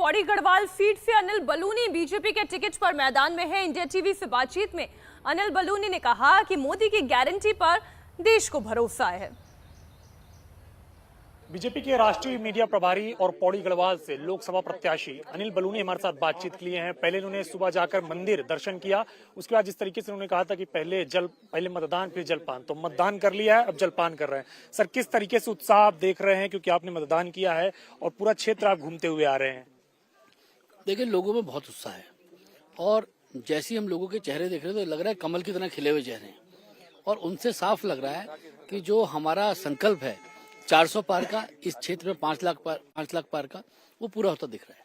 Pauri Garhwal seat से Anil Baluni BJP के ticket पर मैदान में है। इंडिया टीवी से बातचीत में अनिल बलूनी ने कहा कि मोदी की गारंटी पर देश को भरोसा है। बीजेपी के राष्ट्रीय मीडिया प्रभारी और पौड़ी गढ़वाल से लोकसभा प्रत्याशी अनिल बलूनी हमारे साथ बातचीत के लिए हैं। पहले उन्होंने सुबह जाकर मंदिर दर्शन किया, उसके बाद जिस तरीके से उन्होंने कहा था कि पहले मतदान फिर जलपान, तो मतदान कर लिया है, अब जलपान कर रहे हैं। सर, किस तरीके से उत्साह आप देख रहे हैं, क्योंकि आपने मतदान किया है और पूरा क्षेत्र आप घूमते हुए आ रहे हैं? देखिए, लोगों में बहुत उत्साह है और जैसे हम लोगों के चेहरे देख रहे हैं तो लग रहा है कमल की तरह खिले हुए चेहरे हैं और उनसे साफ लग रहा है कि जो हमारा संकल्प है 400 पार का, इस क्षेत्र में 5 लाख पार का, वो पूरा होता दिख रहा है।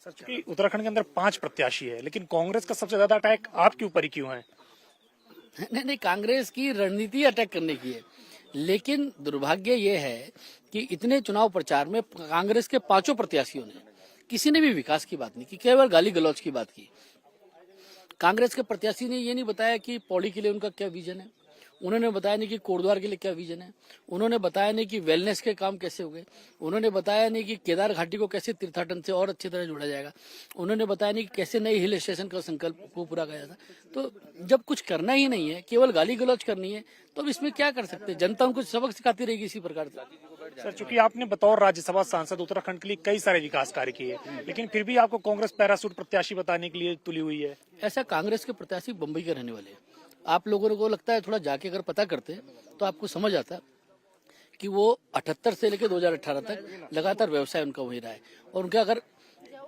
सर, चूंकि उत्तराखंड के अंदर 5 प्रत्याशी है, लेकिन कांग्रेस का सबसे ज्यादा अटैक आपके ऊपर ही क्यों है? नहीं, कांग्रेस की रणनीति अटैक करने की है, लेकिन दुर्भाग्य ये है कि इतने चुनाव प्रचार में कांग्रेस के 5 प्रत्याशियों ने किसी ने भी विकास की बात नहीं की, केवल गाली गलौज की बात की। कांग्रेस के प्रत्याशी ने ये नहीं बताया कि पौड़ी के लिए उनका क्या विजन है, उन्होंने बताया नहीं कि कोटद्वार के लिए क्या विजन है, उन्होंने बताया नहीं कि वेलनेस के काम कैसे हो गए, उन्होंने बताया नहीं कि केदार घाटी को कैसे तीर्थाटन से और अच्छी तरह जोड़ा जाएगा, उन्होंने बताया नहीं कि कैसे नए हिल स्टेशन का संकल्प को पूरा किया था। तो जब कुछ करना ही नहीं है, केवल गाली गलौज करनी है, तो अब इसमें क्या कर सकते हैं? जनता उनको सबक सिखाती रहेगी इसी प्रकार से। सर, चूंकि आपने बतौर राज्यसभा सांसद उत्तराखंड के लिए कई सारे विकास कार्य किए, लेकिन फिर भी आपको कांग्रेस पैरासूट प्रत्याशी बताने के लिए तुली हुई है। ऐसा कांग्रेस के प्रत्याशी बम्बई के रहने वाले हैं। आप लोगों को लगता है, थोड़ा जाके अगर पता करते तो आपको समझ आता कि वो 78 से लेकर 2018 तक लगातार व्यवसाय उनका वही रहा है। और उनका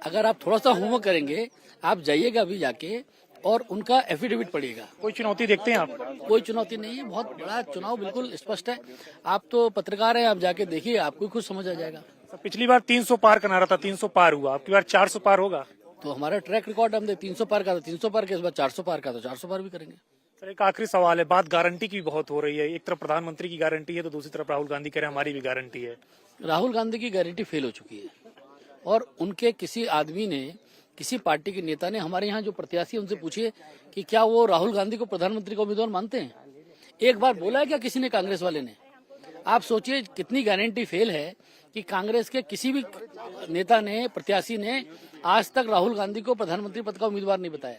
अगर आप थोड़ा सा होमवर्क करेंगे, आप जाइएगा अभी जाके और उनका एफिडेविट पढ़िएगा। कोई चुनौती देखते हैं आप? कोई चुनौती नहीं है, बहुत बड़ा चुनाव बिल्कुल स्पष्ट है। आप तो पत्रकार हैं, आप जाके देखिए, आपको खुद समझ आ जाएगा। पिछली बार 300 पार का नारा था, 300 पार हुआ, आपकी बार 400 पार होगा? तो हमारा ट्रैक रिकॉर्ड हमने 300 पार का था 300 पार के, इस बार 400 पार का तो 400 पार भी करेंगे। सर, एक आखिरी सवाल है, बात गारंटी की बहुत हो रही है। एक तरफ प्रधानमंत्री की गारंटी है तो दूसरी तरफ राहुल गांधी कह रहे हैं हमारी भी गारंटी है। राहुल गांधी की गारंटी फेल हो चुकी है और उनके किसी आदमी ने, किसी पार्टी के नेता ने हमारे यहाँ जो प्रत्याशी है उनसे पूछिए कि क्या वो राहुल गांधी को प्रधानमंत्री का उम्मीदवार मानते हैं? एक बार बोला है क्या किसी ने? कांग्रेस वाले ने? आप सोचिए कितनी गारंटी फेल है कि कांग्रेस के किसी भी नेता ने, प्रत्याशी ने आज तक राहुल गांधी को प्रधानमंत्री पद का उम्मीदवार नहीं बताया।